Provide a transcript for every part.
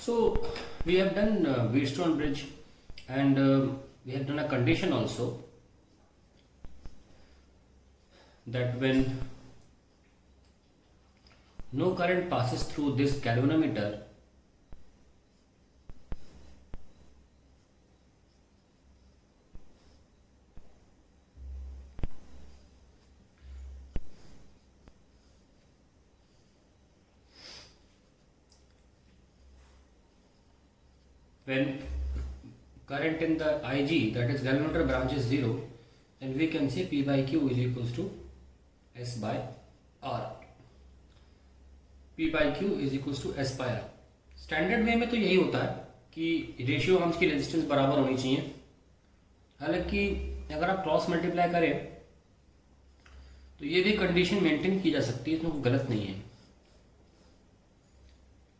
So we have done Wheatstone bridge, and we have done a condition also that when no current passes through this galvanometer, when current in the IG, that is galvanometer branch, is 0, then we can say P by Q is equals to S by R. P by Q is equals to S by R. Standard वे में तो यही होता है कि ratio arms की resistance बराबर होनी चाहिए। हालांकि अगर आप क्रॉस मल्टीप्लाई करें तो ये भी कंडीशन मेंटेन की जा सकती है, इसमें कोई गलत नहीं है।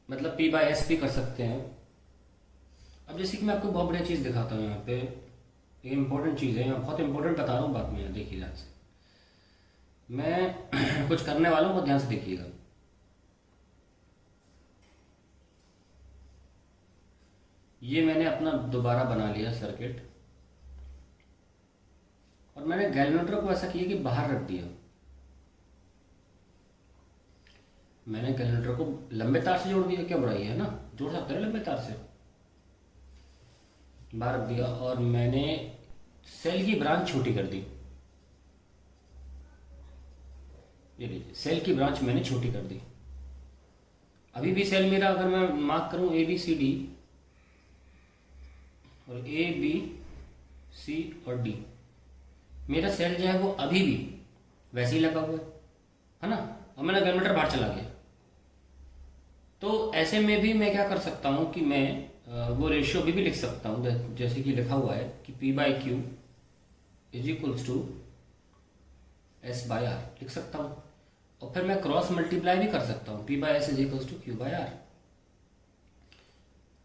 मतलब P बाय S भी कर सकते हैं। अब जैसे कि मैं आपको बहुत बढ़िया चीज़ दिखाता हूँ यहाँ पे, ये इंपॉर्टेंट चीज़ है, मैं बहुत इंपॉर्टेंट बता रहा हूँ बात में, देखिए ध्यान से। मैं कुछ करने वाला हूँ, बहुत ध्यान से देखिएगा। ये मैंने अपना दोबारा बना लिया सर्किट, और मैंने गैल्वेनोमीटर को ऐसा किया कि बाहर रख दिया। मैंने गैल्वेनोमीटर को लंबे तार से जोड़ दिया, क्या बुराई है ना, जोड़ सकते हैं लंबे तार से, बाहर रख दिया। और मैंने सेल की ब्रांच छोटी कर दी। ये लीजिए, सेल की ब्रांच मैंने छोटी कर दी। अभी भी सेल मेरा, अगर मैं मार्क करूं ABCD और ABC और D, मेरा सेल जो है वो अभी भी वैसे ही लगा हुआ है ना, और मेरा गैल्वेनोमीटर बाहर चला गया। तो ऐसे में भी मैं क्या कर सकता हूं कि मैं वो रेशियो अभी भी लिख सकता हूं, जैसे कि लिखा हुआ है कि P by Q is equals to S by R लिख सकता हूं। और फिर मैं क्रॉस मल्टीप्लाई भी कर सकता हूं, P by S is equals to Q by R।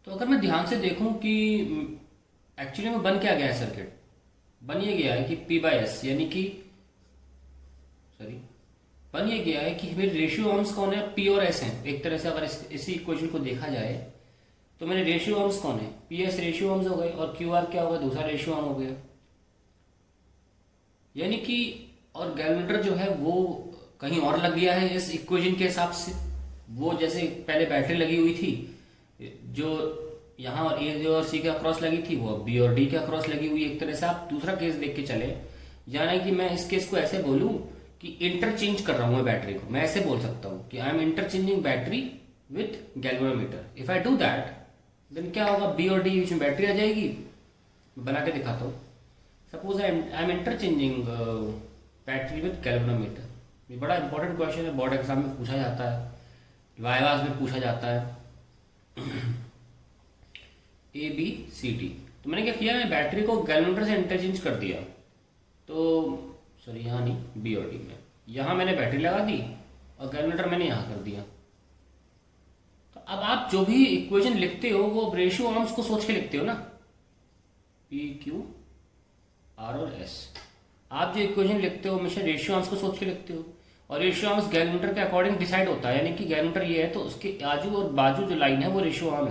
तो अगर मैं ध्यान से देखूं कि एक्चुअली में बन क्या गया है सर्किट, बन ये गया है कि P बाय S यानी कि बन ये गया है कि मेरे रेशियो आर्म्स कौन है, P और S हैं। एक तरह से अगर इसी इक्वेशन को देखा जाए तो मेरे रेशियो आर्म्स कौन है, PS रेशियो आर्म्स हो गए, और QR क्या होगा, दूसरा रेशियो आर्म हो गया। यानी कि और गैल्वेनोमीटर जो है वो कहीं और लग गया है इस इक्वेशन के हिसाब से। वो जैसे पहले बैटरी लगी हुई थी, जो यहाँ और A और C का क्रॉस लगी थी, वो B और D का क्रॉस लगी हुई। एक तरह से आप दूसरा केस देख के चले, यानी कि मैं इस केस को ऐसे बोलूं कि इंटरचेंज कर रहा हूं मैं बैटरी को। मैं ऐसे बोल सकता हूं कि I am interchanging battery with galvanometer. If I do that then क्या होगा, B और D बीच में बैटरी आ जाएगी। बना के दिखाता हूँ। Suppose I am interchanging battery with galvanometer. ये बड़ा इंपॉर्टेंट क्वेश्चन है, बोर्ड एग्जाम में पूछा जाता है, वाइवास में पूछा जाता है। ABCD, तो मैंने क्या किया, मैं बैटरी को गैल्वेनोमीटर से इंटरचेंज कर दिया। तो सॉरी, यहाँ नहीं, B और D में, यहाँ मैंने बैटरी लगा दी और गैल्वेनोमीटर मैंने यहाँ कर दिया। तो अब आप जो भी इक्वेशन लिखते हो वो रेशियो आर्म्स को सोच के लिखते हो ना, P Q R और S। आप जो इक्वेशन लिखते हो हमेशा रेशियो आर्म्स को सोच के लिखते हो, और रेशियो आर्म्स गैल्वेनोमीटर के अकॉर्डिंग डिसाइड होता है। यानी कि गैल्वेनोमीटर ये है तो उसके आजू और बाजू जो लाइन है वो रेशियो आर्म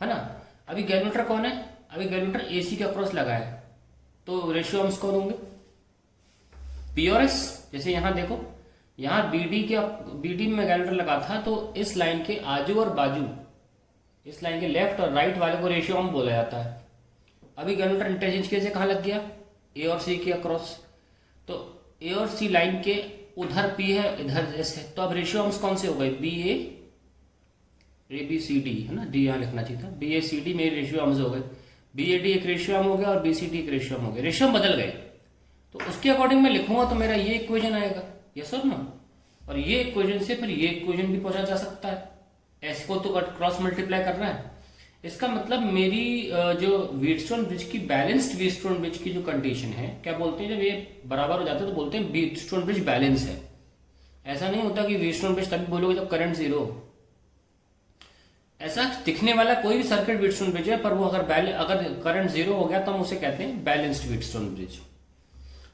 है ना। अभी गैल्वेनोमीटर कौन है, अभी गैल्वेनोमीटर AC का क्रॉस लगा है, तो रेशियो आर्म्स कौन होंगे, P और S। जैसे यहाँ देखो, यहाँ BD में गैल्वेनोमीटर लगा था, तो इस लाइन के आजू और बाजू, इस लाइन के लेफ्ट और राइट वाले को रेशियो आर्म बोला जाता है। अभी गैल्वेनोमीटर इंटरचेंज कैसे कहाँ लग गया, A और C के अक्रॉस, तो A और C लाइन के उधर P है, इधर S है। तो अब रेशियो आर्म्स कौन से हो गए, ABCD है ना, D यहाँ लिखना चाहिए था, BACD मेरे रेशियो आर्म्स हो गए। BAD एक रेशियो आर्म हो गया और BCD एक रेशियो आर्म हो गया, रेशियो बदल गए। तो उसके अकॉर्डिंग मैं लिखूंगा तो मेरा ये इक्वेशन आएगा, यस और नो। और ये इक्वेशन से फिर ये इक्वेशन भी पहुंचा जा सकता है। S को तो क्रॉस मल्टीप्लाई करना है। इसका मतलब मेरी जो व्हीटस्टोन ब्रिज की, बैलेंस्ड व्हीटस्टोन ब्रिज की जो कंडीशन है, क्या बोलते हैं, जब ये बराबर हो जाता है तो बोलते हैं व्हीटस्टोन ब्रिज बैलेंस है। ऐसा नहीं होता कि व्हीटस्टोन ब्रिज तभी बोलोगे जब करंट 0। ऐसा दिखने वाला कोई भी सर्किट व्हीटस्टोन ब्रिज है, पर वो अगर करंट 0 हो गया तो हम उसे कहते हैं बैलेंस्ड व्हीटस्टोन ब्रिज।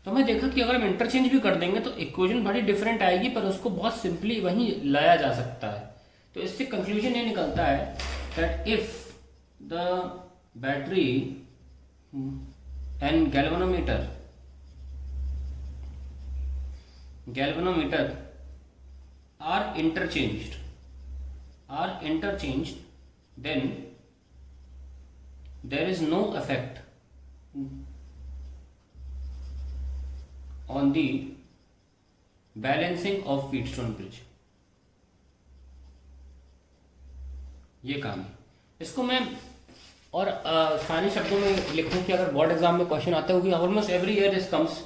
तो मैं देखा कि अगर हम इंटरचेंज भी कर देंगे तो इक्वेशन बड़ी डिफरेंट आएगी, पर उसको बहुत सिंपली वहीं लाया जा सकता है। तो इससे कंक्लूजन ये निकलता है that if the battery and galvanometer are interchanged, then there is no effect on the balancing of Wheatstone bridge. ये काम है। इसको मैं और स्थानीय शब्दों में लिखूं कि अगर बोर्ड एग्जाम में क्वेश्चन आता होगी, almost every year this comes,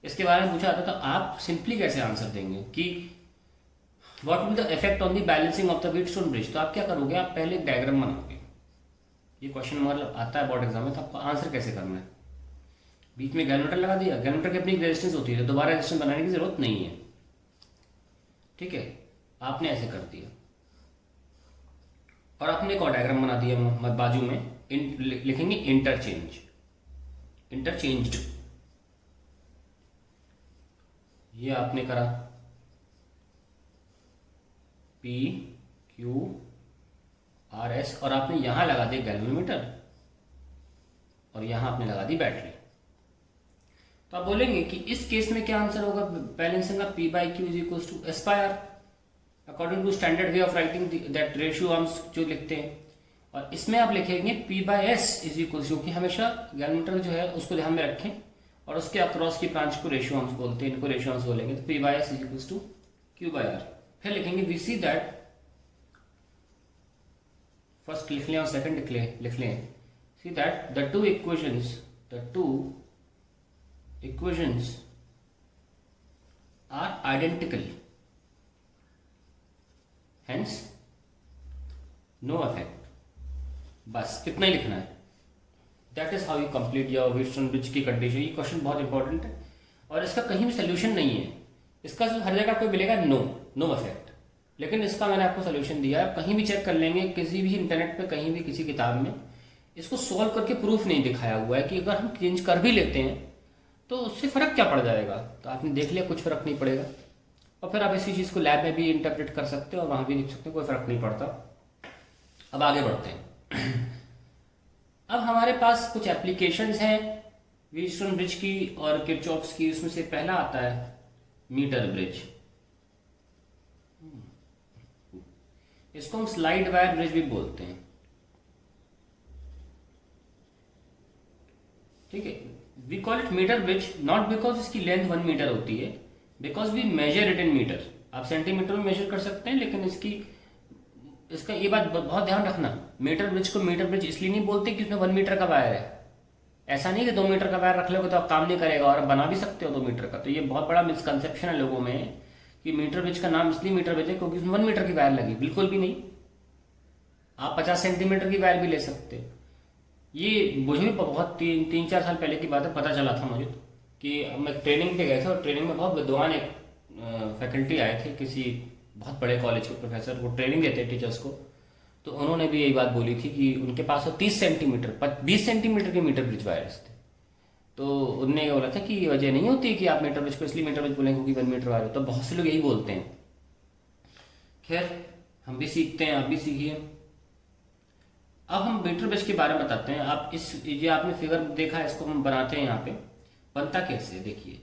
इसके बारे में पूछा जाता है, तो आप सिंपली कैसे आंसर देंगे कि what will the effect on the balancing of the Wheatstone bridge. तो आप क्या करोगे, आप पहले एक डायग्राम बनाओगे। ये क्वेश्चन मतलब आता है बोर्ड एग्जाम में, तो आपको आंसर कैसे करना है। बीच में गैल्वेनोमीटर लगा दिया, गैल्वेनोमीटर की अपनी रेजिस्टेंस होती है, तो दोबारा रेजिस्टेंस बनाने की जरूरत नहीं है, ठीक है। आपने ऐसे कर दिया और आपने एक और डायग्राम बना दिया, बाजू में लिखेंगे इंटरचेंज्ड, ये आपने करा P Q R S, और आपने यहां लगा दिया गैल्वेनोमीटर और यहां आपने लगा दी बैटरी। तो आप बोलेंगे कि इस केस में क्या आंसर होगा बैलेंसिंग का, P by Q is equal to S by R according to standard way of writing that ratio arms जो लिखते हैं। और इसमें आप लिखेंगे P by S is equal to, क्योंकि हमेशा गैल्वेनोमीटर जो है उसको ध्यान में रखें और उसके अक्रॉस की ब्रांच को रेशियो आर्म्स बोलते हैं, इनको रेशियो आर्म्स बोलेंगे, तो P by S is equal to Q by R। फिर लिखेंगे वी सी दैट, फर्स्ट लिख लें और सेकंड लिख लें, see that the two equations are identical, hence no effect. बस इतना ही लिखना है। That is how you complete your Wheatstone bridge की कंडीशन। ये क्वेश्चन बहुत इंपॉर्टेंट है और इसका कहीं भी सोल्यूशन नहीं है। इसका हर जगह आपको मिलेगा नो इफेक्ट, लेकिन इसका मैंने आपको सोल्यूशन दिया है। कहीं भी चेक कर लेंगे, किसी भी इंटरनेट पे, कहीं भी किसी किताब में इसको सॉल्व करके प्रूफ नहीं दिखाया हुआ है कि अगर हम चेंज कर भी लेते हैं तो उससे फर्क क्या पड़ जाएगा। तो आपने देख लिया कुछ फर्क नहीं पड़ेगा, और फिर आप इसी चीज को लैब में भी इंटरप्रेट कर सकते हो और वहां भी लिख सकते हो, कोई फर्क नहीं पड़ता। अब आगे बढ़ते हैं। अब हमारे पास कुछ एप्लीकेशंस हैं व्हीटस्टोन ब्रिज की और किरचॉफ्स की। उसमें से पहला आता है मीटर ब्रिज। इसको हम स्लाइड वायर ब्रिज भी बोलते हैं, ठीक है। We call it metre bridge not because इसकी लेंथ 1 मीटर होती है, because we measure it in metre. आप सेंटीमीटर में मेजर कर सकते हैं, लेकिन इसका ये बात बहुत ध्यान रखना, मीटर ब्रिज को मीटर ब्रिज इसलिए नहीं बोलते कि उसमें 1 मीटर का वायर है। ऐसा नहीं कि 2 मीटर का वायर रख लोगे तो आप काम नहीं करेगा, और बना भी सकते हो 2 मीटर का। तो ये बहुत बड़ा मिसकंसेप्शन है लोगों में कि मीटर ब्रिज का नाम इसलिए मीटर ब्रिज है क्योंकि उसमें 1 मीटर की वायर लगी। बिल्कुल भी नहीं, आप 50 सेंटीमीटर की वायर भी ले सकते हो। ये मुझे भी बहुत 3-4 साल पहले की बात है, पता चला था मुझे कि मैं ट्रेनिंग पे गए थे और ट्रेनिंग में बहुत विद्वान एक फैकल्टी आए थे, किसी बहुत बड़े कॉलेज के प्रोफेसर, वो ट्रेनिंग देते हैं टीचर्स को। तो उन्होंने भी यही बात बोली थी कि उनके पास वो 30 सेंटीमीटर 20 सेंटीमीटर के मीटर ब्रिज वायर्स थे। तो उनने ये बोला था कि ये वजह नहीं होती कि आप मीटर ब्रिज को इसलिए मीटर ब्रिज बोलेंगे क्योंकि 1 मीटर वायर हो। तो बहुत से लोग यही बोलते हैं। खैर हम भी सीखते हैं, आप भी सीखिए। अब हम मीटर ब्रिज के बारे में बताते हैं। आप ये आपने फिगर देखा है, इसको हम बनाते हैं। यहाँ पे बनता कैसे, देखिए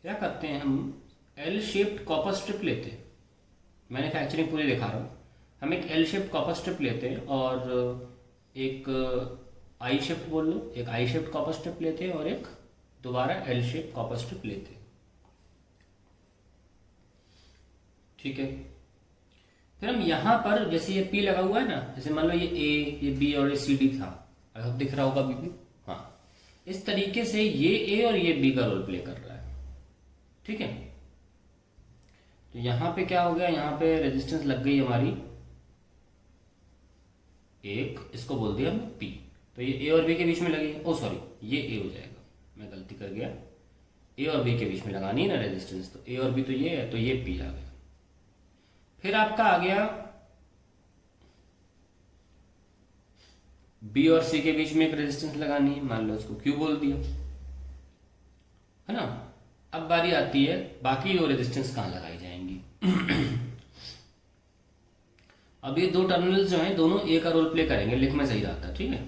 क्या करते हैं हम, एल शेप्ड कॉपर स्ट्रिप लेते हैं। मैन्युफैक्चरिंग पूरी दिखा रहा हूँ। हम एक एल शेप्ड कॉपर स्ट्रिप लेते हैं और एक आई शेप्ड बोल लो, एक आई शेप्ड कॉपर स्ट्रिप लेते हैं और एक दोबारा एल शेप्ड कॉपर स्ट्रिप लेते हैं, ठीक है। फिर हम यहाँ पर जैसे ये P लगा हुआ है ना, जैसे मान लो ये A, ये B और ये CD था, अब दिख रहा होगा B, हाँ, इस तरीके से ये A और ये B का रोल प्ले कर रहा है, ठीक है। तो यहाँ पे क्या हो गया, यहाँ पे रेजिस्टेंस लग गई हमारी एक, इसको बोल दिया हमने P। तो ये A और B के बीच में लगी, ओ सॉरी ये A हो जाएगा, मैं गलती कर गया, A और B के बीच में लगानी है ना रेजिस्टेंस, तो A और B तो ये है, तो ये P आ गया। फिर आपका आ गया B और C के बीच में एक रेजिस्टेंस लगानी है, मान लो उसको Q बोल दिया, है ना। अब बारी आती है बाकी वो रेजिस्टेंस कहाँ लगाई जाएंगी। अब ये दो टर्मिनल्स जो हैं दोनों ए का रोल प्ले करेंगे, लिख में सही रहा था, ठीक है,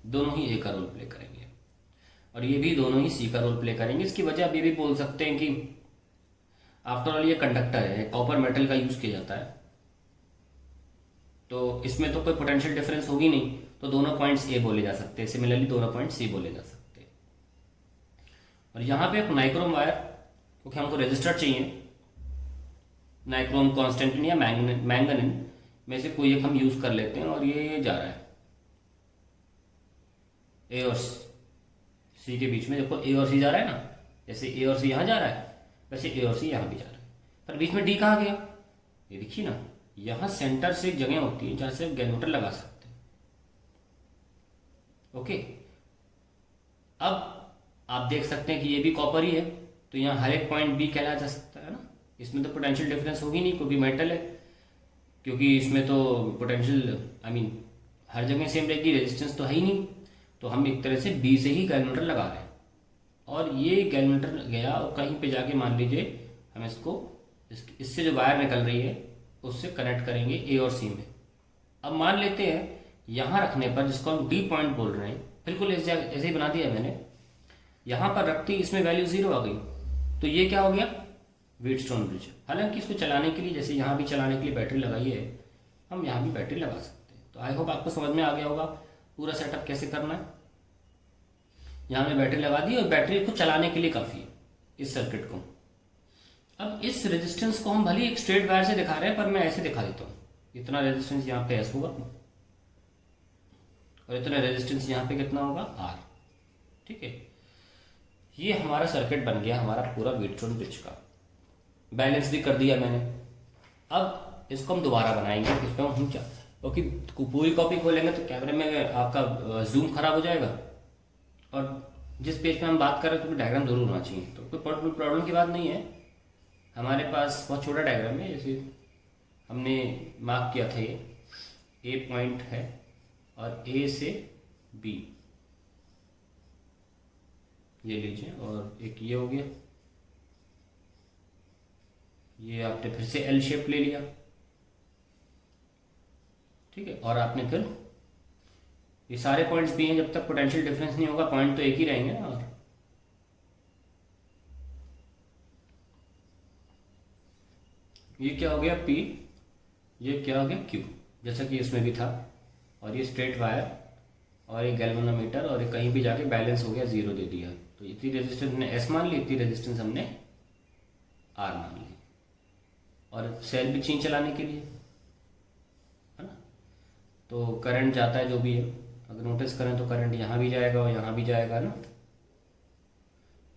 दोनों ही ए का रोल प्ले करेंगे और ये भी दोनों ही सी का रोल प्ले करेंगे। इसकी वजह आप ये भी बोल सकते हैं कि आफ्टर ऑल ये कंडक्टर है, कॉपर मेटल का यूज किया जाता है, तो इसमें तो कोई पोटेंशियल डिफरेंस होगी नहीं, तो दोनों पॉइंट्स ए बोले जा सकते हैं, सिमिलरली दोनों पॉइंट सी बोले जा सकते हैं। और यहाँ पे एक नाइक्रोम वायर, क्योंकि हमको रेजिस्टर चाहिए, नाइक्रोम कॉन्स्टेंटिन या मैंगनीन में से कोई एक हम यूज कर लेते हैं और ये जा रहा है ए और सी के बीच में। देखो ए और सी जा रहा है ना, जैसे ए और सी यहाँ जा रहा है वैसे ए और सी यहाँ भी जा रहा है, पर बीच में डी कहाँ गया, ये देखिए ना, यहाँ सेंटर से एक जगह होती है जहाँ से गैल्वेनोमीटर लगा सकते हैं। ओके, अब आप देख सकते हैं कि ये भी कॉपर ही है, तो यहाँ हर एक पॉइंट बी कहलाया जा सकता है ना, इसमें तो पोटेंशियल डिफरेंस होगी नहीं क्योंकि मेटल है, क्योंकि इसमें तो पोटेंशियल हर जगह सेम रहेगी, रेजिस्टेंस तो है ही नहीं, तो हम एक तरह से बी से ही गैल्वेनोमीटर लगा रहे हैं और ये गैल्वेनोमीटर गया और कहीं पे जाके मान लीजिए हम इसको इससे जो वायर निकल रही है उससे कनेक्ट करेंगे ए और सी में। अब मान लेते हैं यहाँ रखने पर, जिसको हम डी पॉइंट बोल रहे हैं, बिल्कुल ऐसे ही बना दिया मैंने, यहाँ पर रखते ही इसमें वैल्यू 0 आ गई, तो ये क्या हो गया, व्हीटस्टोन ब्रिज। हालांकि इसको चलाने के लिए, जैसे यहाँ भी चलाने के लिए बैटरी लगाई है, हम यहाँ भी बैटरी लगा सकते हैं। तो आई होप आपको समझ में आ गया होगा पूरा सेटअप कैसे करना है। यहाँ मैं बैटरी लगा दी और बैटरी को चलाने के लिए काफ़ी है इस सर्किट को। अब इस रेजिस्टेंस को हम भले एक स्ट्रेट वायर से दिखा रहे हैं, पर मैं ऐसे दिखा देता हूँ, इतना रेजिस्टेंस यहाँ पे एस होगा और इतना रेजिस्टेंस यहाँ पे कितना होगा, आर। ठीक है, ये हमारा सर्किट बन गया, हमारा पूरा व्हीटस्टोन ब्रिज का। बैलेंस भी कर दिया मैंने। अब इसको हम दोबारा बनाएंगे, इस पर हम क्या, क्योंकि पूरी कॉपी खोलेंगे तो कैमरे में आपका जूम खराब हो जाएगा और जिस पेज पे हम बात कर रहे हैं तो डायग्राम जरूर होना चाहिए। तो कोई प्रॉब्लम की बात नहीं है, हमारे पास बहुत छोटा डायग्राम है, जैसे हमने मार्क किया था, ये ए पॉइंट है और ए से बी ये लीजिए, और एक ये हो गया, ये आपने फिर से एल शेप ले लिया, ठीक है, और आपने फिर ये सारे पॉइंट्स भी हैं, जब तक पोटेंशियल डिफरेंस नहीं होगा पॉइंट तो एक ही रहेंगे ना। और ये क्या हो गया P, ये क्या हो गया Q, जैसा कि इसमें भी था, और ये स्ट्रेट वायर और ये गैल्वेनोमीटर, और ये कहीं भी जाके बैलेंस हो गया, 0 दे दिया। तो इतनी रेजिस्टेंस हमने S मान ली, इतनी रेजिस्टेंस हमने R मान ली, और सेल भी चाहिए चलाने के लिए, है ना। तो करंट जाता है जो भी है, अगर नोटिस करें तो करंट यहाँ भी जाएगा और यहाँ भी जाएगा ना,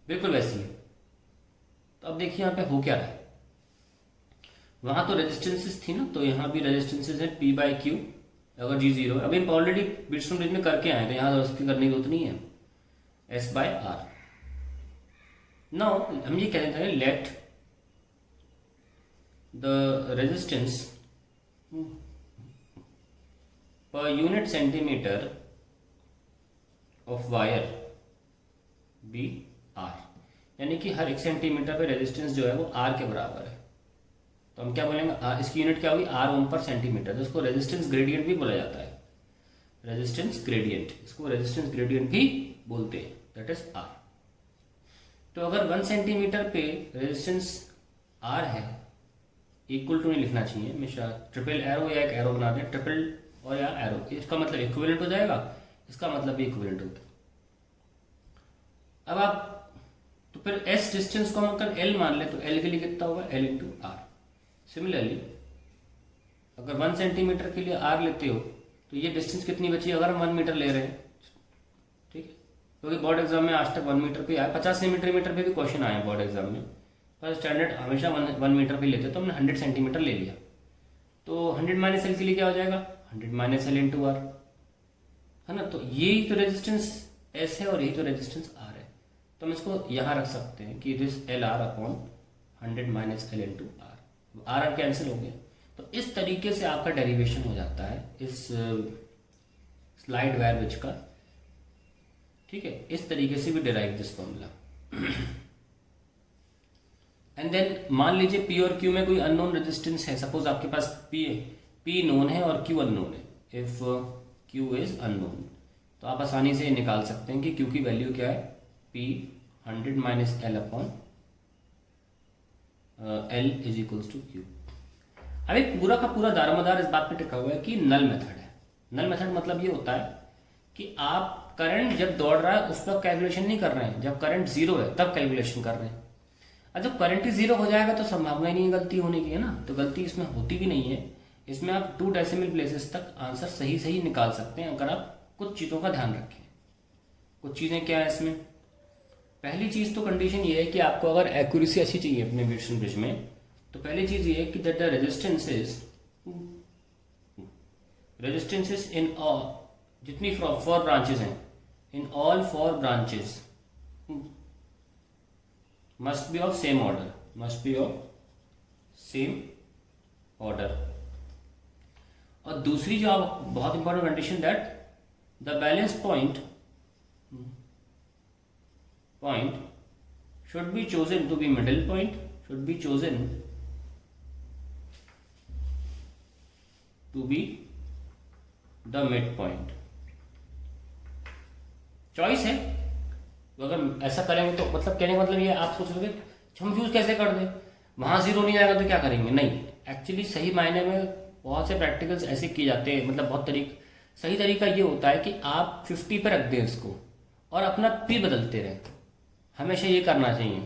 बिल्कुल वैसी है। तो अब देखिए यहाँ पे हो क्या रहा है, वहां तो रेजिस्टेंसेस थी ना, तो यहाँ भी रेजिस्टेंसेस है P/Q, अगर G 0 है। अभी हम ऑलरेडी व्हीटस्टोन ब्रिज में करके आए, तो यहाँ उसकी करने की जरूरत नहीं है, S/R। नाउ हम ये कह देते हैं, let the resistance per unit centimetre of wire be R, यानी कि हर 1 सेंटीमीटर पे रेजिस्टेंस जो है वो R के बराबर है। तो हम क्या बोलेंगे, इसकी यूनिट क्या होगी, R ओम पर सेंटीमीटर। तो इसको रेजिस्टेंस ग्रेडियंट भी बोला जाता है, रेजिस्टेंस ग्रेडियंट, इसको रेजिस्टेंस ग्रेडियंट भी बोलते हैं, दैट इज R। तो अगर 1 सेंटीमीटर पे रेजिस्टेंस R है, इक्वल टू नहीं लिखना चाहिए हमेशा, ट्रिपल एरो या एक एरो बना दें, ट्रिपल और या एरो, इसका मतलब इक्विवेलेंट हो जाएगा, इसका मतलब भी इक्विवेलेंट होता है। अब आप तो फिर S डिस्टेंस को हम अगर L मान ले तो L के लिए कितना होगा, L इंटू R। सिमिलरली अगर 1 सेंटीमीटर के लिए R लेते हो तो ये डिस्टेंस कितनी बची, अगर हम 1 मीटर ले रहे हैं, ठीक है, क्योंकि बोर्ड एग्जाम में आज तक 1 मीटर पे आया, 50 सेंटीमीटर पे भी क्वेश्चन आया बोर्ड एग्जाम में, पर स्टैंडर्ड हमेशा 1 मीटर पे लेते, तो हमने 100 सेंटीमीटर ले लिया। तो 100 माइनस एल के लिए क्या हो जाएगा, 100 माइनस एल इंटू आर, है ना। तो यही तो रेजिस्टेंस एस है और यही तो रेजिस्टेंस आर है, तो हम इसको यहाँ रख सकते हैं कि this L R upon 100 minus L into R, R R cancel हो गया। तो इस तरीके से आपका डेरिवेशन हो जाता है इस स्लाइड वायर ब्रिज का, ठीक है। इस तरीके से भी derive this formula. And then मान लीजिए P और Q में कोई अननोन रेजिस्टेंस है, सपोज आपके पास P P नोन है और Q अननोन है। इफ Q इज अननोन तो आप आसानी से निकाल सकते हैं कि Q की वैल्यू क्या है, P 100 minus L upon L is equals to Q। अभी पूरा का पूरा दारोमदार इस बात पे टिका हुआ है कि नल मेथड है। नल मेथड मतलब ये होता है कि आप करंट जब दौड़ रहा है उस पर कैलकुलेशन नहीं कर रहे हैं, जब करंट जीरो है तब कैलकुलेशन कर रहे हैं। और जब करंट ही जीरो हो जाएगा तो संभावना ही नहीं है गलती होने की, है ना। तो गलती इसमें होती भी नहीं है। इसमें आप 2 डेसिमल प्लेसेस तक आंसर सही सही निकाल सकते हैं अगर आप कुछ चीज़ों का ध्यान रखें। कुछ चीज़ें क्या है इसमें, पहली चीज़ तो कंडीशन ये है कि आपको अगर एक्यूरेसी अच्छी चाहिए अपने विट्सन ब्रिज में, तो पहली चीज़ ये है कि दैट द रेजिस्टेंसेस इन जितनी 4 ब्रांचेस हैं, in all 4 branches must be of same order, must be of same order. और दूसरी जो आप बहुत important condition, that the balance point should be chosen to be middle point, should be chosen to be the midpoint। Choice है, तो अगर ऐसा करेंगे तो मतलब कहने का मतलब ये आप सोच लोगे हम चूज कैसे कर दें, वहां जीरो नहीं आएगा तो क्या करेंगे। नहीं, एक्चुअली सही मायने में बहुत से प्रैक्टिकल्स ऐसे किए जाते हैं, मतलब बहुत सही तरीका ये होता है कि आप 50 पे रख दें इसको और अपना पी बदलते रहें। हमेशा ये करना चाहिए।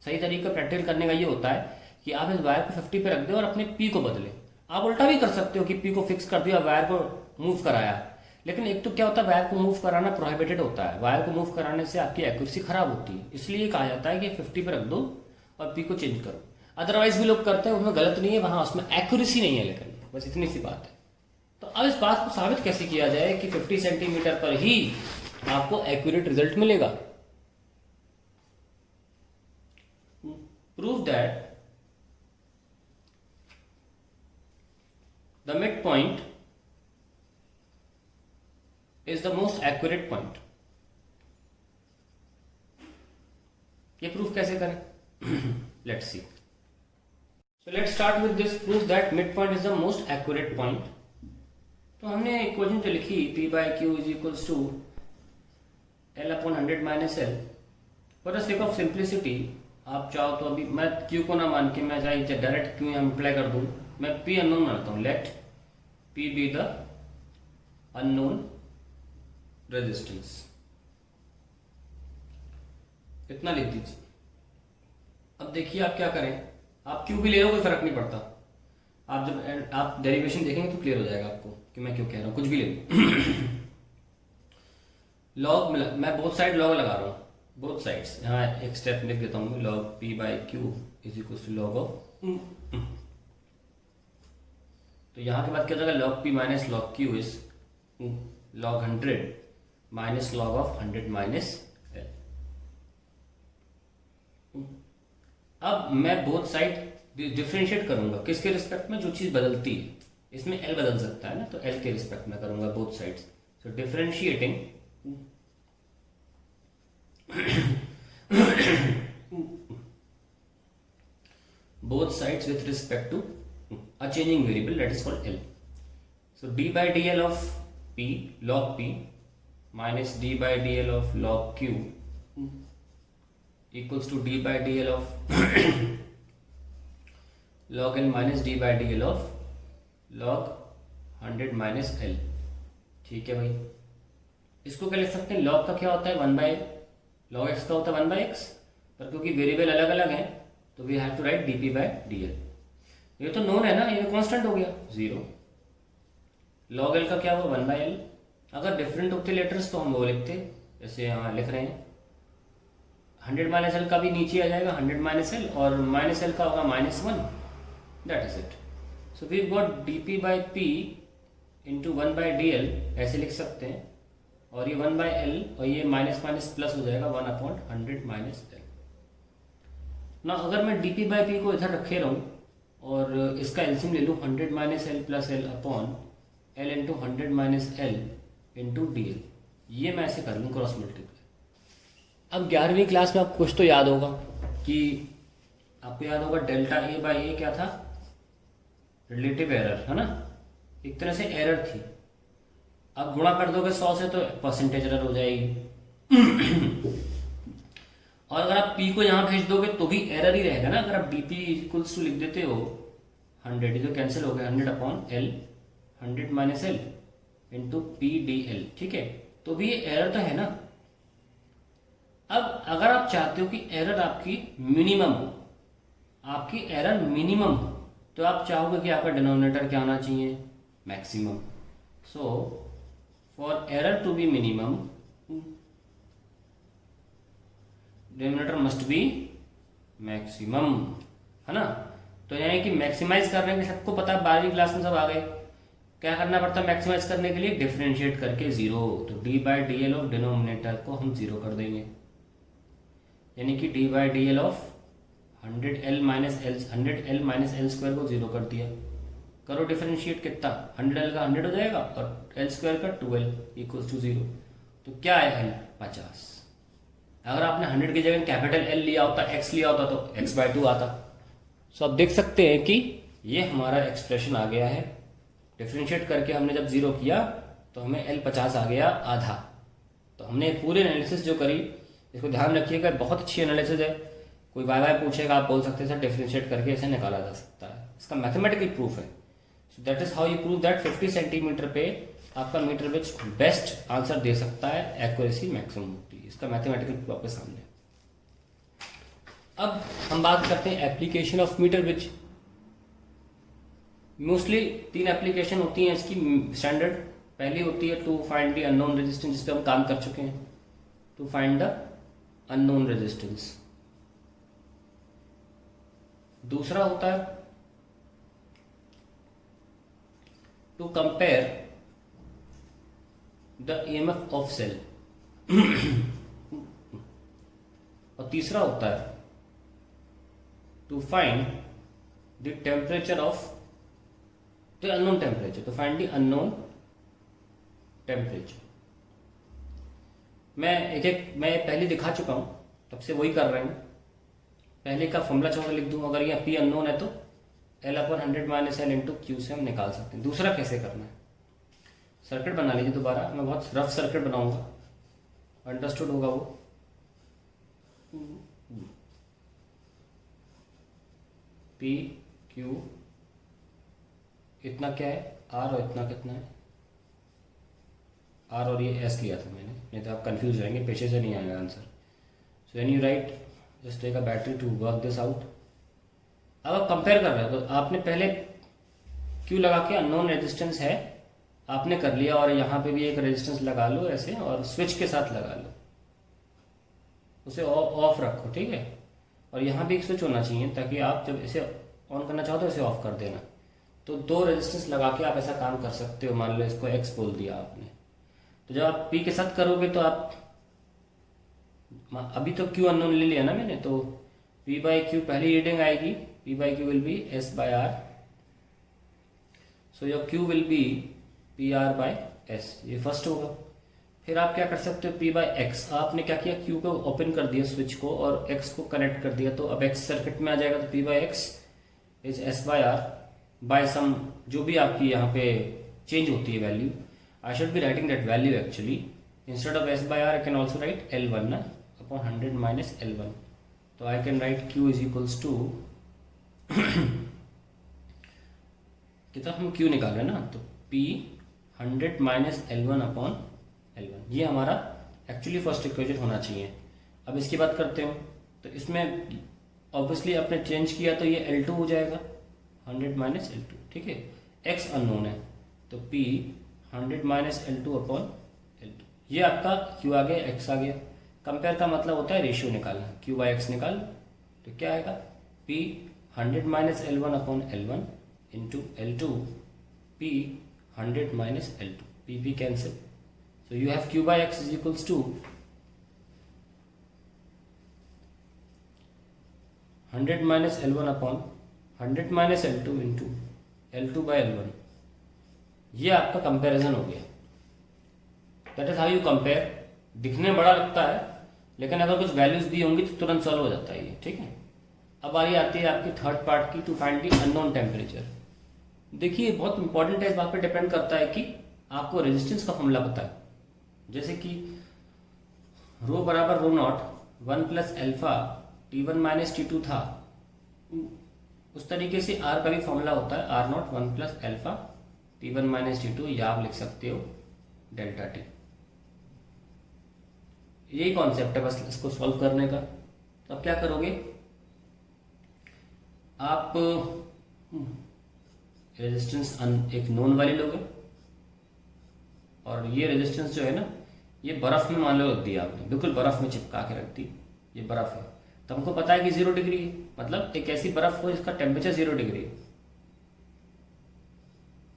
सही तरीका प्रैक्टिकल करने का ये होता है कि आप इस वायर को 50 पे रख दें और अपने पी को बदलें। आप उल्टा भी कर सकते हो कि पी को फिक्स कर दिया, वायर को मूव कराया, लेकिन एक तो क्या होता है, वायर को मूव कराना प्रोहिबिटेड होता है। वायर को मूव कराने से आपकी एक्यूरेसी खराब होती है, इसलिए कहा जाता है कि 50 पे रख दो और पी को चेंज करो। अदरवाइज भी लोग करते हैं, उसमें गलत नहीं है, वहां उसमें एक्यूरेसी नहीं है, लेकिन बस इतनी सी बात है। तो अब इस बात को साबित कैसे किया जाए कि 50 सेंटीमीटर पर ही आपको एक्यूरेट रिजल्ट मिलेगा। Prove that the midpoint is the most accurate point। ये प्रूफ कैसे करें? Let's see। So let's start with this proof that midpoint is the most accurate point। तो हमने इक्वेशन जो लिखी P by Q is equals to L upon 100 minus L। For the sake of simplicity आप चाहो तो अभी मैं Q को ना मान के मैं चाहे डायरेक्ट Q यहाँ अप्लाई कर दूँ, मैं P अननोन मानता हूँ। Let P be the unknown resistance, इतना लिख दीजिए। अब देखिए आप क्या करें, आप Q भी ले लो कोई फर्क नहीं पड़ता। आप जब आप डेरिवेशन देखेंगे तो क्लियर हो जाएगा आपको कि मैं क्यों कह रहा हूँ, कुछ भी ले लो। लॉग मैं बोथ साइड लॉग लगा रहा हूँ, बोथ साइड्स। यहाँ एक स्टेप लिख देता हूँ, log P by Q is equal to log of. तो यहाँ के बाद क्या हो जाएगा, log P minus log Q is log 100 minus log of 100 minus L। अब मैं बोथ साइड डिफ्रेंशिएट करूंगा, किसके रिस्पेक्ट में, जो चीज बदलती है। इसमें L बदल सकता है ना, तो L के रिस्पेक्ट में करूंगा both sides. So differentiating both sides with respect to a changing variable that is called L। So d by dl of P log P minus d by dl of log Q equals to d by dl of log L minus d by dl of log 100 minus L। ठीक है भाई, इसको क्या लिख सकते हैं, log का क्या होता है 1 by log x का होता है 1 by x, पर क्योंकि वेरिएबल अलग अलग हैं तो we have to write dp by dl। ये तो नोन है ना, ये कांस्टेंट हो गया 0। log l का क्या हुआ 1 by l। अगर डिफरेंट होते लेटर्स तो हम वो लिखते, जैसे यहाँ लिख रहे हैं 100 माइनस एल का भी नीचे आ जाएगा 100 माइनस एल, और माइनस एल का होगा -1, that is it. So we got dp by p into 1 by dl, ऐसे लिख सकते हैं। और ये 1 by l और ये माइनस माइनस प्लस हो जाएगा 1 अपॉन 100 माइनस एल ना। अगर मैं dp by p को इधर रखे रहूं और इसका एलसीएम ले लूं 100 minus L plus L upon L into 100 minus L into D L, ये मैं ऐसे कर लूँ क्रॉस मल्टीप्लाई। अब 11वीं क्लास में आपको कुछ तो याद होगा कि आपको याद होगा डेल्टा ए बाई ए क्या था, रिलेटिव एरर है ना। एक तरह से एरर थी। अब गुणा कर दोगे 100 से तो परसेंटेज एरर हो जाएगी। और अगर आप p को यहाँ भेज दोगे तो भी एरर ही रहेगा ना। अगर आप dp इक्वल्स टू लिख देते हो 100, ये तो कैंसिल हो गया, 100 upon l, 100 minus l into P D L, ठीक है, तो भी ये एरर तो है ना। अब अगर आप चाहते हो कि एरर आपकी मिनिमम हो, आपकी एरर मिनिमम हो, तो आप चाहोगे कि आपका डिनोमिनेटर क्या होना चाहिए, maximum. So for error to be minimum denominator must be maximum, है ना। तो यानी कि मैक्सिमाइज करने के, सबको पता है 12वीं क्लास में सब आ गए, क्या करना पड़ता है मैक्सिमाइज करने के लिए, डिफरेंशिएट करके जीरो। तो D by D L of denominator को हम जीरो कर देंगे, यानी कि D by D L of 100l minus L square को जीरो कर दिया। करो डिफरेंशिएट, कितना, 100l का 100 हो जाएगा और एल स्क्वायर का 2l इक्वल्स टू जीरो। तो क्या है l, 50। अगर आपने 100 की जगह कैपिटल L लिया होता, x लिया होता, तो x/2 आता। सो आप देख सकते हैं कि ये हमारा एक्सप्रेशन आ गया है। डिफरेंशिएट करके हमने जब जीरो किया तो हमें L 50 आ गया, आधा। तो हमने पूरी एनालिसिस जो करी, इसको ध्यान रखिएगा, बहुत अच्छी एनालिसिस है। कोई बार बार पूछेगा, आप बोल सकते हैं सर डिफरेंशिएट करके इसे निकाला जा सकता है, इसका मैथमेटिकल प्रूफ है। So that is how you prove that 50 centimetre पे आपका मीटर ब्रिज बेस्ट आंसर दे सकता है, एक्यूरेसी मैक्सिमम होती है। इसका मैथमेटिकल प्रूफ आपके सामने। अब हम बात करते हैं application of metre bridge. Mostly 3 application होती हैं इसकी स्टैंडर्ड। पहली होती है to find the unknown resistance, जिस पे हम काम कर चुके हैं, to find the unknown resistance. दूसरा होता है to compare the EMF of cell. और तीसरा होता है to find the temperature of the unknown temperature, to find the unknown temperature. मैं पहले दिखा चुका हूं, तब से वही कर रहे हैं। पहले का फॉर्मूला चाहो लिख दूं, अगर यह P अननोन है तो L/100 minus L into Q से हम निकाल सकते हैं। दूसरा कैसे करना है, सर्किट बना लीजिए दोबारा, मैं बहुत रफ सर्किट बनाऊंगा, अंडरस्टूड होगा वो। P Q इतना क्या है, R, और इतना कितना है, R और ये S लिया था मैंने, नहीं तो आप कंफ्यूज हो जाएंगे, पीछे से नहीं आएगा answer. So when you write just take a battery to work this out. अब आप कंपेयर कर रहे हो तो आपने पहले Q लगा के अननोन रेजिस्टेंस है आपने कर लिया, और यहाँ पे भी एक रेजिस्टेंस लगा लो ऐसे, और स्विच के साथ लगा लो, उसे ऑफ रखो, ठीक है। और यहाँ भी एक स्विच होना चाहिए ताकि आप जब इसे ऑन करना चाहो तो इसे ऑफ कर देना। तो 2 रेजिस्टेंस लगा के आप ऐसा काम कर सकते हो। मान लो इसको X बोल दिया आपने, तो जब आप P के साथ करोगे तो आप, अभी तो Q अननोन ले लिया ना मैंने, तो P/Q पहली रीडिंग आएगी, P/Q will be S/R, so your Q will be PR/S, ये फर्स्ट होगा। फिर आप क्या कर सकते हो, P/X, आपने क्या किया, Q को ओपन कर दिया स्विच को और X को कनेक्ट कर दिया, तो अब X सर्किट में आ जाएगा, तो P/X इज S/R बाय सम, जो भी आपकी यहाँ पे चेंज होती है value. I should be writing that value actually, instead of S/R I can also write L1 ना, अपॉन 100 माइनस L1। तो I can write Q is equals to कितना, हम Q निकाल रहे हैं ना, तो P 100 minus L1 upon L1, ये हमारा एक्चुअली फर्स्ट इक्वेशन होना चाहिए। अब इसकी बात करते हो, तो इसमें ऑब्वियसली आपने चेंज किया तो ये L2 हो जाएगा, 100 माइनस L2, ठीक है। X अननोन है तो P 100 minus L2 upon L2, ये आपका Q आ गया, X आ गया। कंपेयर का मतलब होता है रेशियो निकालना, Q/X निकाल, तो क्या आएगा, P 100 minus L1 upon L1 into L2 P 100 minus L2, P cancel, so you have Q/X is equals to 100 minus L1 upon 100 minus L2 into L2 by L1। ये आपका कंपैरिजन हो गया। That is how you compare. दिखने बड़ा लगता है, लेकिन अगर कुछ वैल्यूज दी होंगी तो तुरंत सॉल्व हो जाता है ये, ठीक है। अब बारी आती है आपकी थर्ड पार्ट की, to find the unknown temperature. देखिए बहुत इंपॉर्टेंट है, इस बात पे डिपेंड करता है कि आपको रेजिस्टेंस का फॉर्मूला पता है। जैसे कि रो बराबर रो नॉट 1+α T1 - T2 था, उस तरीके से आर का भी फॉर्मूला होता है आर नॉट 1+α T1 - T2, या आप लिख सकते हो डेल्टा टी। यही कॉन्सेप्ट है बस इसको सॉल्व करने का। तो अब क्या करोगे आप, रेजिस्टेंस एक नोन वाली लोगे, और ये रेजिस्टेंस जो है ना, ये बर्फ में मान लो रख दिया आपने, बिल्कुल बर्फ में चिपका के रख दी, ये बर्फ है, तो हमको पता है कि 0 डिग्री है, मतलब एक ऐसी बर्फ हो जिसका टेम्परेचर 0 डिग्री है।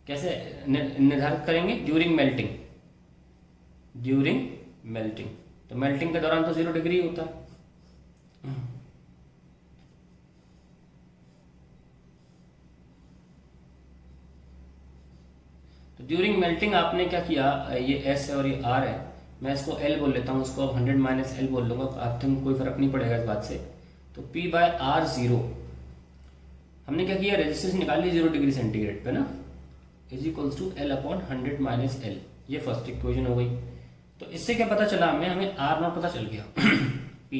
कैसे निर्धारित करेंगे? ड्यूरिंग मेल्टिंग, ड्यूरिंग मेल्टिंग, तो मेल्टिंग के दौरान तो 0 डिग्री होता है। तो ड्यूरिंग मेल्टिंग आपने क्या किया, ये एस है और ये आर है, मैं इसको एल बोल लेता हूँ, उसको 100 - एल बोल लूंगा, आप थिंक कोई फर्क नहीं पड़ेगा इस बात से। तो P/R 0, हमने क्या किया, रेजिस्टेंस निकाल ली 0 डिग्री सेंटीग्रेड पे ना, is equals to L/100 - L, ये फर्स्ट इक्वेशन हो गई। तो इससे क्या पता चला हमें आर नॉट पता चल गया P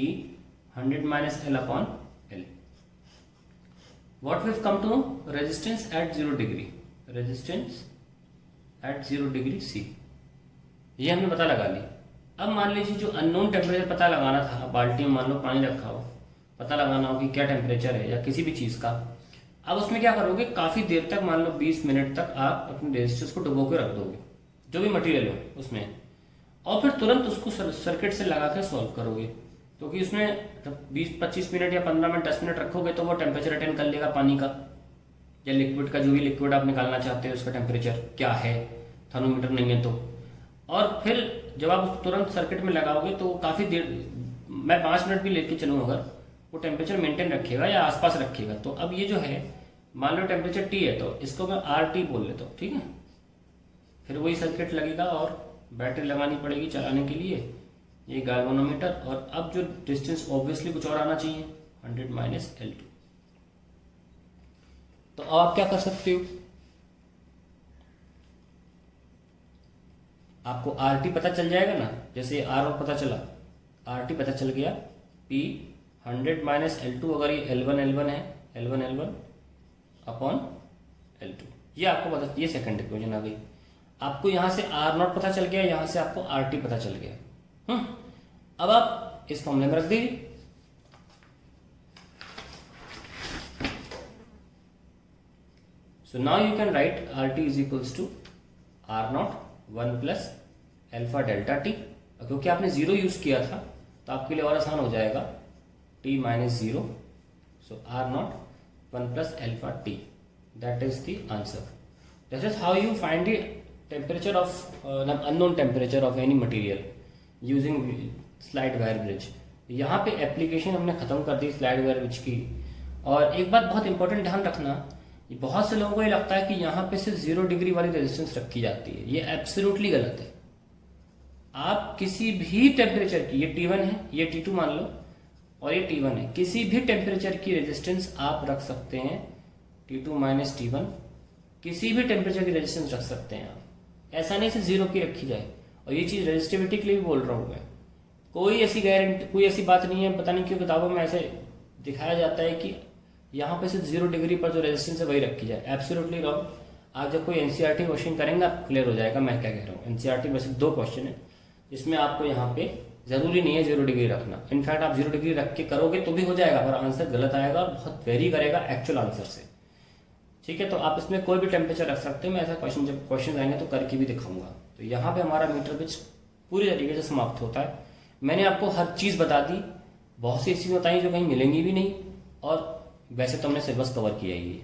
100 - L/L। What we come to resistance at 0 degree, resistance at 0 degree C, ये हमने पता लगा ली। अब मान लीजिए जो अननोन टेम्परेचर पता लगाना था, बाल्टी में मान लो पानी रखा हो, पता लगाना हो कि क्या टेम्परेचर है या किसी भी चीज़ का, अब उसमें क्या करोगे, काफ़ी देर तक, मान लो 20 मिनट तक आप अपने रेजिस्टेंस को डुबो के रख दोगे, जो भी मटेरियल हो उसमें, और फिर तुरंत उसको सर्किट से लगा के सॉल्व करोगे, क्योंकि उसमें जब 20-25 मिनट या 15 मिनट 10 मिनट रखोगे तो वो टेम्परेचर अटेंड कर लेगा पानी का या लिक्विड का, जो भी लिक्विड आप निकालना चाहते हो उसका टेम्परेचर क्या है, थर्मोमीटर नहीं है तो। और फिर जब आप उसको तुरंत सर्किट में लगाओगे तो काफ़ी देर, मैं 5 मिनट भी लेके चलूँ अगर, वो टेम्परेचर मेंटेन रखेगा या आसपास रखेगा। तो अब ये जो है, मान लो टेम्परेचर T है, तो इसको मैं RT बोल लेता हूँ, ठीक है। फिर वही सर्किट लगेगा और बैटरी लगानी पड़ेगी चलाने के लिए, ये गैल्वेनोमीटर, और अब जो डिस्टेंस ऑब्वियसली कुछ और आना चाहिए 100 - L2। तो अब आप क्या कर सकते हो, आपको RT पता चल जाएगा ना, जैसे R और पता चला, RT पता चल गया, P 100 - L2, अगर ये L1 है, L1 अपॉन L2, ये आपको पता, ये सेकंड इक्वेशन आ गई। आपको यहां से R नॉट पता चल गया, यहां से आपको RT पता चल गया। अब आप इस फॉर्मूले में रख दीजिए, so now you can write RT is equals to R nought 1+α delta T, क्योंकि आपने 0 यूज किया था तो आपके लिए और आसान हो जाएगा, T - 0, so R nought 1+α T, that is the answer. This is how you find the temperature of unknown temperature of any material using slide wire bridge. यहाँ पे एप्लीकेशन हमने खत्म कर दी स्लाइड वायर ब्रिज की। और एक बात बहुत इंपॉर्टेंट ध्यान रखना, बहुत से लोगों को ये लगता है कि यहाँ पे सिर्फ 0 डिग्री वाली रेजिस्टेंस रखी जाती है, ये एब्सोल्युटली गलत है। आप किसी भी टेम्परेचर की, ये T1 है, ये T2 मान लो, और ये T1 है, किसी भी टेम्परेचर की रेजिस्टेंस आप रख सकते हैं, T2 - T1, किसी भी टेम्परेचर की रेजिस्टेंस रख सकते हैं आप, ऐसा नहीं सिर्फ 0 की रखी जाए। और ये चीज़ रेजिस्टिविटी के लिए भी बोल रहा हूँ मैं, कोई ऐसी गारंटी, कोई ऐसी बात नहीं है, पता नहीं क्यों किताबों में ऐसे दिखाया जाता है कि यहाँ पे सिर्फ 0 डिग्री पर जो रेजिस्टेंस है वही रखी जाए, एब्सोल्युटली रॉन्ग। आप जब कोई एनसीईआरटी क्वेश्चन करेंगे आप क्लियर हो जाएगा मैं क्या कह रहा हूँ। एनसीईआरटी में सिर्फ 2 क्वेश्चन है जिसमें आपको यहाँ पे जरूरी नहीं है 0 डिग्री रखना, इनफैक्ट आप 0 डिग्री रख के करोगे तो भी हो जाएगा, पर आंसर गलत आएगा और बहुत वेरी करेगा एक्चुअल आंसर से, ठीक है। तो आप इसमें कोई भी टेम्परेचर रख सकते हैं, मैं ऐसा क्वेश्चन जब क्वेश्चन आएंगे तो करके भी दिखाऊंगा। तो यहाँ पे हमारा मीटर ब्रिज पूरी तरीके से समाप्त होता है। मैंने आपको हर चीज़ बता दी, बहुत सी चीज़ें बताई जो कहीं मिलेंगी भी नहीं, और वैसे तो हमने सिलेबस कवर किया ही है।